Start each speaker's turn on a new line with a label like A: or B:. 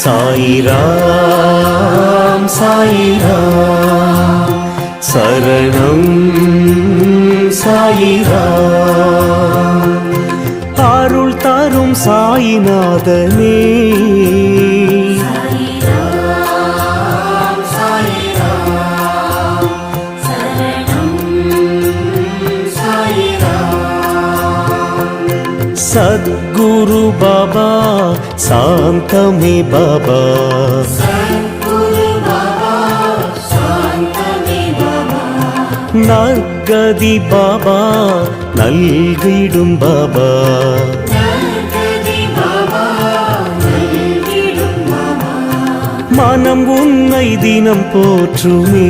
A: சாயிராம் சாயிராம் சரணம் சாயிராம் அருள் தரும் சாயிநாதனே सद्गुरु बाबा शांतमे बाबा नर्गदि बाबा नल्गिडुम बाबा मनम उन्नै दिनम पोற்றுமே